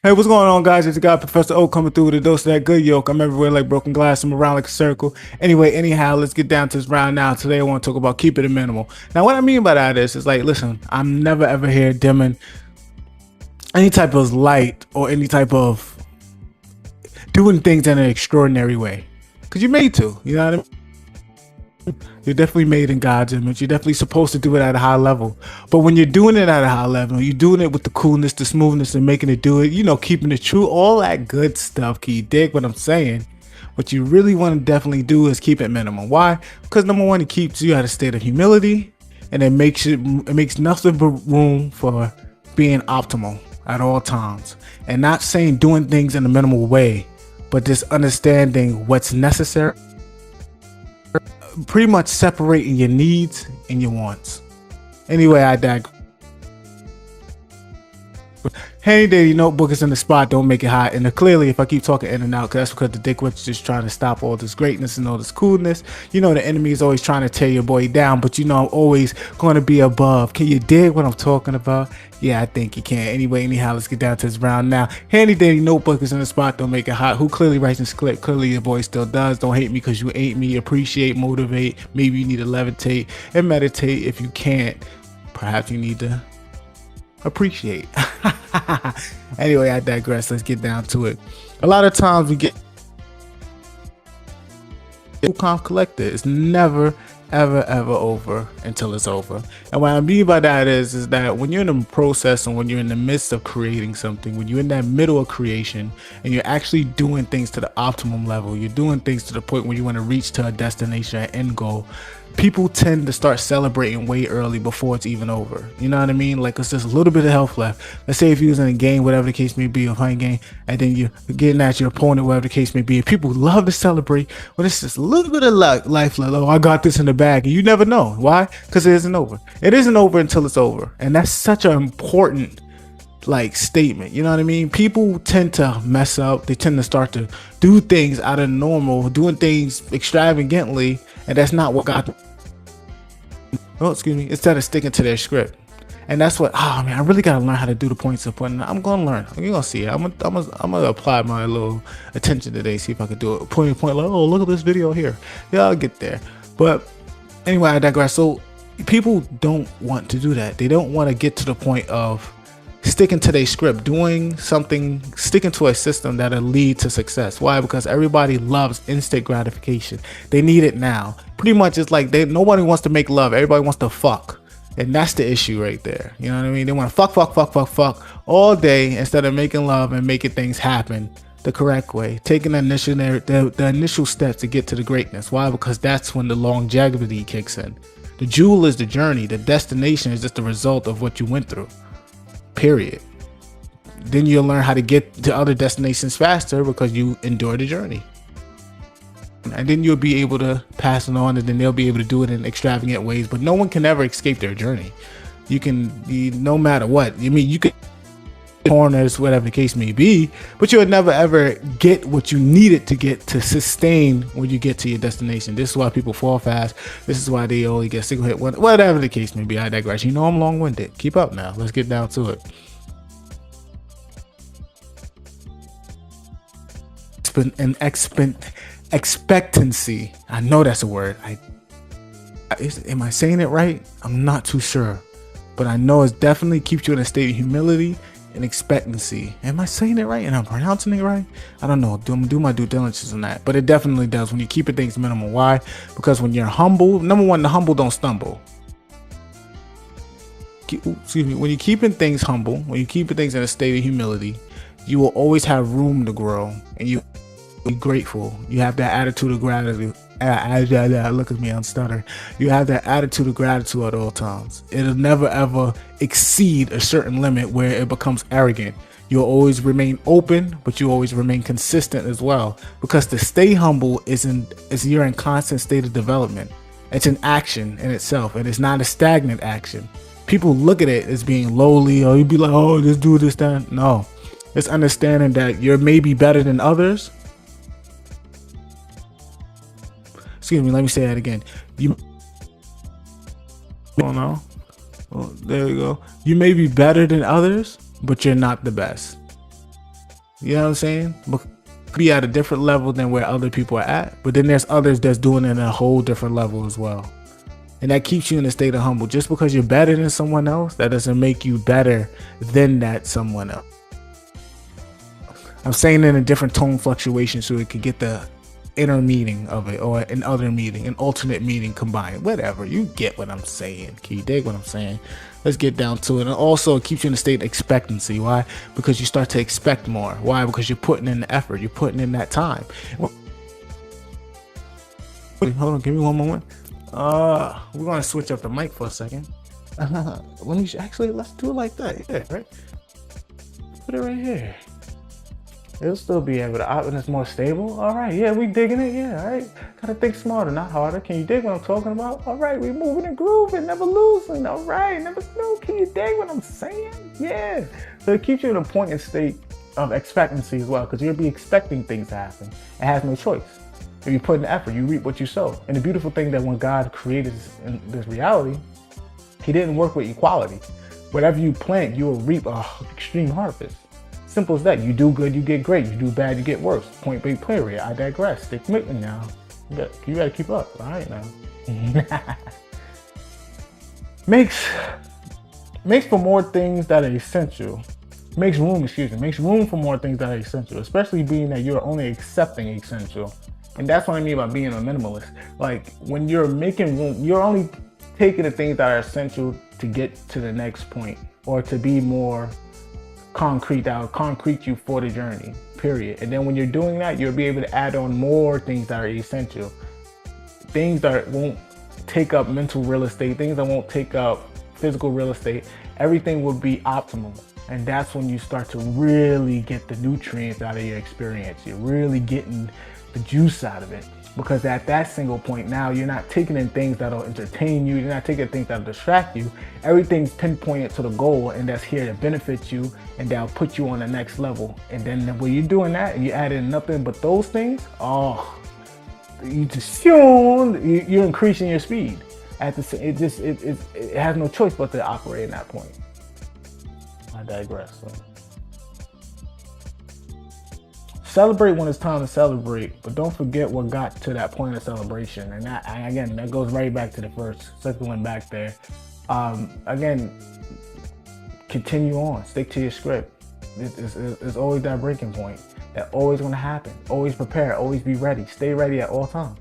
Hey, what's going on, guys? It's your guy, Professor O, coming through with a dose of that good yolk. I'm everywhere like broken glass. I'm around like a circle. Anyway, anyhow, let's get down to this round now. Today, I want to talk about keeping it minimal. Now, what I mean by that is like, listen, I'm never ever here dimming any type of light or any type of doing things in an extraordinary way. Because you're made to, you know what I mean? You're definitely made in God's image. You're definitely supposed to do it at a high level. But when you're doing it at a high level, you're doing it with the coolness, the smoothness, and making it do it, keeping it true, all that good stuff. Can you dig what I'm saying? What you really want to definitely do is keep it minimum. Why? Because number one, it keeps you at a state of humility, and it makes nothing but room for being optimal at all times. And not saying doing things in a minimal way, but just understanding what's necessary, pretty much separating your needs and your wants. Anyway, I digress. Handy dandy notebook is in the spot, don't make it hot. And clearly, if I keep talking in and out, that's because the dickwitch is just trying to stop all this greatness and all this coolness. The enemy is always trying to tear your boy down, but I'm always going to be above. Can you dig what I'm talking about? Yeah, I think you can. Anyway, anyhow, let's get down to this round now. Handy dandy notebook is in the spot, don't make it hot. Who clearly writes this clip? Clearly, your boy still does. Don't hate me because you ain't me. Appreciate, motivate. Maybe you need to levitate and meditate. If you can't, perhaps you need to appreciate. Anyway, I digress. Let's get down to it. A lot of times we get conf collector. It's never ever over until it's over. And what I mean by that is that when you're in the process and when you're in the midst of creating something, when you're in that middle of creation and you're actually doing things to the optimum level, you're doing things to the point where you want to reach to a destination, an end goal, people tend to start celebrating way early before it's even over. You know what I mean? Like, it's just a little bit of health left. Let's say if you're in a game, whatever the case may be, a fighting game, and then you're getting at your opponent, whatever the case may be. People love to celebrate, but it's just a little bit of life left. Oh, I got this in the bag. And you never know. Why? Because it isn't over. It isn't over until it's over. And that's such an important statement. You know what I mean? People tend to mess up. They tend to start to do things out of normal, doing things extravagantly, and that's not what God, instead of sticking to their script. And that's what, oh man, I really gotta learn how to do the points of putting. I'm gonna learn. You're gonna see it. I'm gonna apply my little attention today, see if I can do it. Point like, oh, look at this video here. Yeah, I'll get there. But anyway, I digress. So people don't want to do that. They don't want to get to the point of sticking to their script, doing something, sticking to a system that'll lead to success. Why? Because everybody loves instant gratification. They need it now. Pretty much, it's like nobody wants to make love. Everybody wants to fuck. And that's the issue right there. You know what I mean? They want to fuck all day instead of making love and making things happen the correct way, taking the initial steps to get to the greatness. Why? Because that's when the longevity kicks in. The jewel is the journey. The destination is just the result of what you went through. Period. Then you'll learn how to get to other destinations faster because you endure the journey. And then you'll be able to pass it on, and then they'll be able to do it in extravagant ways. But no one can ever escape their journey. You can be, no matter what. I mean, you can corners, whatever the case may be, but you'll never ever get what you needed to get to sustain when you get to your destination. This is why people fall fast. This is why they only get single hit, whatever the case may be. I digress. I'm long-winded. Keep up now. Let's get down to it. Expectancy. I know that's a word. Am I saying it right? I'm not too sure, but I know it definitely keeps you in a state of humility and expectancy. Am I saying it right? And I'm pronouncing it right? I don't know. Do my due diligence on that. But it definitely does when you keep things minimal. Why? Because when you're humble, number one, the humble don't stumble. When you're keeping things humble, when you're keeping things in a state of humility, you will always have room to grow, and you be grateful. You have that attitude of gratitude. Look at me, I'm stuttering. You have that attitude of gratitude at all times. It'll never ever exceed a certain limit where it becomes arrogant. You'll always remain open, but you always remain consistent as well. Because to stay humble is you're in constant state of development. It's an action in itself, and it's not a stagnant action. People look at it as being lowly, or you'd be like, oh, just do this, that. No, it's understanding that you're maybe better than others. Excuse me, let me say that again. You don't know. Well, there you go. You may be better than others, but you're not the best. You know what I'm saying? Be at a different level than where other people are at, but then there's others that's doing it at a whole different level as well. And that keeps you in a state of humble. Just because you're better than someone else, that doesn't make you better than that someone else. I'm saying in a different tone fluctuation so it could get the inner meaning of it, or an other meaning, an alternate meaning combined. Whatever, you get what I'm saying. Can you dig what I'm saying? Let's get down to it. And also it keeps you in a state of expectancy. Why? Because you start to expect more. Why? Because you're putting in the effort, you're putting in that time. Wait, hold on, give me one moment. We're gonna switch up the mic for a second. Let's do it like that. Yeah, right. Put it right here. It'll still be able to, and it's more stable. All right, yeah, we digging it. Yeah, all right. Gotta think smarter, not harder. Can you dig what I'm talking about? All right, we moving and grooving, never losing. All right, never no. Can you dig what I'm saying? Yeah. So it keeps you in a point and state of expectancy as well, because you'll be expecting things to happen. It has no choice. If you put in the effort, you reap what you sow. And the beautiful thing that when God created this reality, He didn't work with equality. Whatever you plant, you will reap an extreme harvest. Simple as that. You do good, you get great. You do bad, you get worse. Point blank period. I digress. Stick with me now. You gotta keep up. All right now. Makes for more things that are essential. Makes room for more things that are essential, especially being that you're only accepting essential. And that's what I mean by being a minimalist. Like when you're making room, you're only taking the things that are essential to get to the next point, or to be more concrete, that'll concrete you for the journey, period. And then when you're doing that, you'll be able to add on more things that are essential, things that won't take up mental real estate, things that won't take up physical real estate. Everything will be optimal. And that's when you start to really get the nutrients out of your experience. You're really getting the juice out of it. Because at that single point now, you're not taking in things that'll entertain you. You're not taking things that'll distract you. Everything's pinpointed to the goal, and that's here to benefit you, and that'll put you on the next level. And then when you're doing that, and you add in nothing but those things, you're increasing your speed. It has no choice but to operate in that point. I digress. So. Celebrate when it's time to celebrate, but don't forget what got to that point of celebration. And that goes right back to the first, circling back there. Again, continue on, stick to your script. It's always that breaking point. That's always going to happen. Always prepare, always be ready. Stay ready at all times.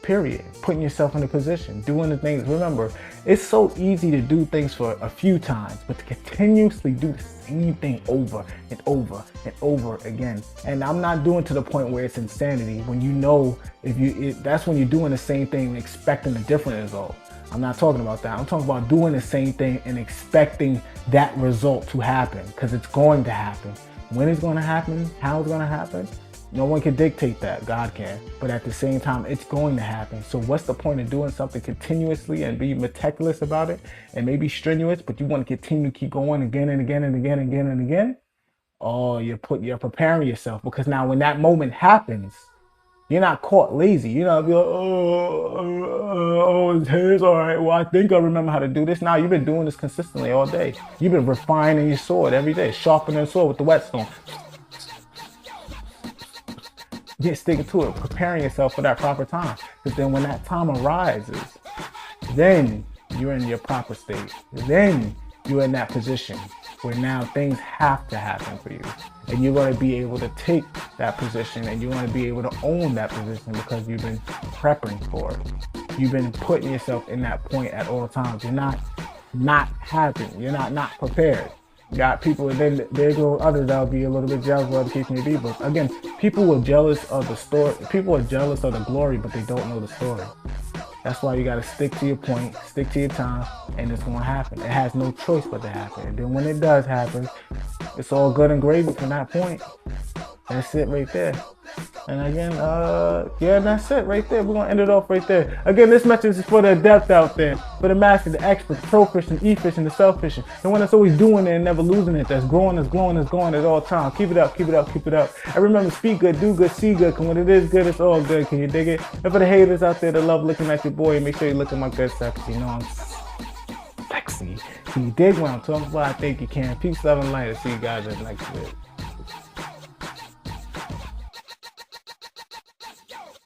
Period. Putting yourself in a position, doing the things. Remember, it's so easy to do things for a few times, but to continuously do the same thing over and over and over again. And I'm not doing to the point where it's insanity. When you know, that's when you're doing the same thing and expecting a different result. I'm not talking about that. I'm talking about doing the same thing and expecting that result to happen, because it's going to happen. When it's going to happen, how it's going to happen, no one can dictate that. God can. But at the same time, it's going to happen. So what's the point of doing something continuously and be meticulous about it and maybe strenuous, but you want to continue to keep going again and again and again and again and again? Oh, you're preparing yourself, because now when that moment happens, you're not caught lazy. You're not be like, it's all right. Well, I think I remember how to do this. Now you've been doing this consistently all day. You've been refining your sword every day, sharpening the sword with the whetstone. Get sticking to it, preparing yourself for that proper time. Because then when that time arises, then you're in your proper state. Then you're in that position where now things have to happen for you. And you're going to be able to take that position, and you're going to be able to own that position because you've been prepping for it. You've been putting yourself in that point at all times. You're not having, you're not prepared. You got people, and then there go others that'll be a little bit jealous, whatever the case may be. But again, people are jealous of the story. People are jealous of the glory, but they don't know the story. That's why you got to stick to your point, stick to your time, and it's going to happen. It has no choice but to happen. And then when it does happen, it's all good and gravy from that point. That's it right there. And again, that's it right there. We're going to end it off right there. Again, this message is for the adept out there, for the master, the expert, the pro fishing, e-fishing, the self-fishing, the one that's always doing it and never losing it, that's growing, that's glowing, that's going at all times. Keep it up, keep it up, keep it up. And remember, speak good, do good, see good, because when it is good, it's all good. Can you dig it? And for the haters out there that love looking at your boy, make sure you look at my good sexy. You know I'm sexy. Can you dig what I'm talking about? I think you can. Peace, love, and light. I'll see you guys in the next video.